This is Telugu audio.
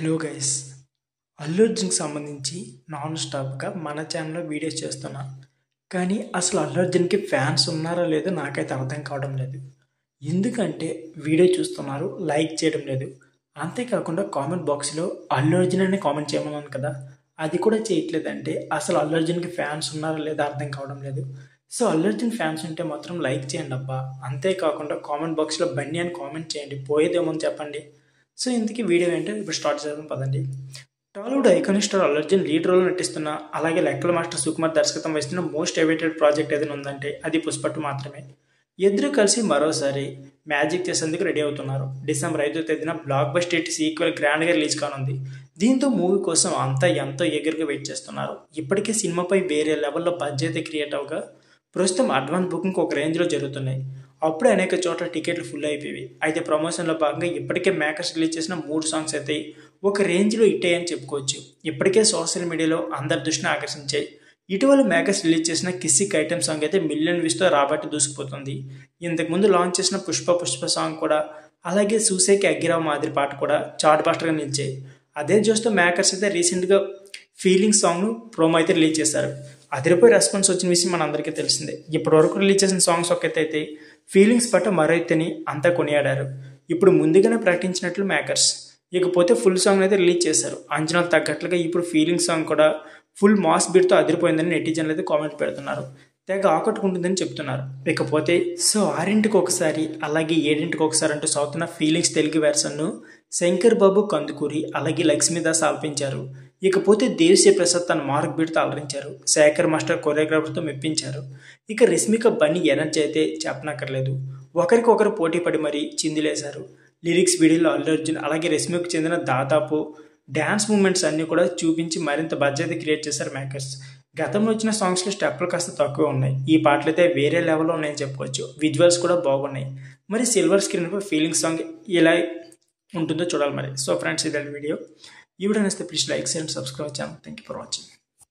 హలో గైస్, అల్లు అర్జున్కి సంబంధించి నాన్ స్టాప్గా మన ఛానల్లో వీడియోస్ చేస్తున్నా. కానీ అసలు అల్లు అర్జున్కి ఫ్యాన్స్ ఉన్నారో లేదో నాకైతే అర్థం కావడం లేదు. ఎందుకంటే వీడియో చూస్తున్నారు, లైక్ చేయడం లేదు. అంతేకాకుండా కామెంట్ బాక్స్లో అల్లు అర్జున్ అని కామెంట్ చేయమన్నాను కదా, అది కూడా చేయట్లేదంటే అసలు అల్లు అర్జున్కి ఫ్యాన్స్ ఉన్నారో లేదో అర్థం కావడం లేదు. సో అల్లు అర్జున్ ఫ్యాన్స్ ఉంటే మాత్రం లైక్ చేయండి అబ్బా. అంతేకాకుండా కామెంట్ బాక్స్లో బన్నీ అని కామెంట్ చేయండి, పోయేదేమో చెప్పండి. సో ఇంతకీ వీడియో ఏంటో ఇప్పుడు స్టార్ట్ చేద్దాం పదండి. Tollywood iconic star Allu Arjun lead role నటిస్తున్న, అలాగే లెక్కల మాస్టర్ సుకుమార్ దర్శకత్వం వహిస్తున్న మోస్ట్ అవైటెడ్ ప్రాజెక్ట్ ఏదైనా ఉందంటే అది పుష్ప 2 మాత్రమే. ఇద్దరు కలిసి మరోసారి మ్యాజిక్ చేసేందుకు రెడీ అవుతున్నారు. డిసెంబర్ 5వ తేదీన బ్లాక్ బస్టర్ హిట్ సీక్వెల్ గ్రాండ్గా రిలీజ్ కానుంది. దీంతో మూవీ కోసం అంతా ఎంతో ఎగర్గా వెయిట్ చేస్తున్నారు. ఇప్పటికే సినిమాపై వేరే లెవెల్లో బడ్జెట్ క్రియేట్ అవగా ప్రస్తుతం అడ్వాన్స్ బుకింగ్ ఒక రేంజ్లో జరుగుతున్నాయి. అప్పుడే అనేక చోట్ల టికెట్లు ఫుల్ అయిపోయి, అయితే ప్రమోషన్లో భాగంగా ఇప్పటికే మేకర్స్ రిలీజ్ చేసిన 3 సాంగ్స్ అయితే ఒక రేంజ్లో హిట్ అయ్యని చెప్పుకోవచ్చు. ఇప్పటికే సోషల్ మీడియాలో అందరి దృష్టిని ఆకర్షించాయి. ఇటీవల మేకర్స్ రిలీజ్ చేసిన కిస్సిక్ ఐటెం సాంగ్ అయితే మిలియన్ వ్యూస్తో రాబట్టి దూసుకుపోతుంది. ఇంతకుముందు లాంచ్ చేసిన పుష్ప సాంగ్ కూడా, అలాగే సూసేకి అగ్గిరావు మాదిరి పాట కూడా చార్ట్ బాస్టర్గా నిలిచాయి. అదే చూస్తూ మేకర్స్ అయితే రీసెంట్గా ఫీలింగ్ సాంగ్ను ప్రోమో అయితే రిలీజ్ చేశారు. అదిరిపోయి రెస్పాన్స్ వచ్చిన విషయం మనందరికీ తెలిసిందే. ఇప్పటి వరకు రిలీజ్ చేసిన సాంగ్స్ ఒక్కైతే ఫీలింగ్స్ పట్ల మరో ఎత్తని అంతా కొనియాడారు. ఇప్పుడు ముందుగానే ప్రకటించినట్లు మేకర్స్, ఇకపోతే ఫుల్ సాంగ్ అయితే రిలీజ్ చేశారు. అంచనాలు తగ్గట్లుగా ఇప్పుడు ఫీలింగ్ సాంగ్ కూడా ఫుల్ మాస్ బీట్తో అదిరిపోయిందని నెటిజన్లు అయితే కామెంట్ పెడుతున్నారు. తెగ ఆకట్టుకుంటుందని చెప్తున్నారు. ఇకపోతే 6ంటికి ఒకసారి అలాగే 7ంటికి ఒకసారి అంటూ సాగుతున్న ఫీలింగ్స్ తెలుగు వెర్షన్ను శంకర్ బాబు కందుకూరి అలాగే లక్ష్మీదాస్ ఆలపించారు. ఇకపోతే దేవిశ్రీ ప్రసాద్ తన మార్క్ బీట్తో అలరించారు. శేఖర్ మాస్టర్ కొరియోగ్రాఫర్తో మెప్పించారు. ఇక రష్మిక బన్నీ ఎనర్జీ అయితే చెప్పనక్కర్లేదు. ఒకరికొకరు పోటీ పడి మరీ చిందులేశారు. లిరిక్స్ వీడియోలో అల్లు అర్జున్ అలాగే రష్మికు చెందిన దాదాపు డ్యాన్స్ మూమెంట్స్ అన్నీ కూడా చూపించి మరింత బడ్జెట్ క్రియేట్ చేశారు మేకర్స్. గతంలో వచ్చిన సాంగ్స్లో స్టెప్పులు కాస్త తక్కువ ఉన్నాయి. ఈ పాటలు అయితే వేరే లెవెల్లో ఉన్నాయని చెప్పుకోవచ్చు. విజువల్స్ కూడా బాగున్నాయి. మరి సిల్వర్ స్క్రీన్పై ఫీలింగ్ సాంగ్ ఎలా ఉంటుందో చూడాలి మరి. సో ఫ్రెండ్స్, ఇదే వీడియో. ఈ వీడియో నచ్చితే please like and subscribe channel. Thank you for watching.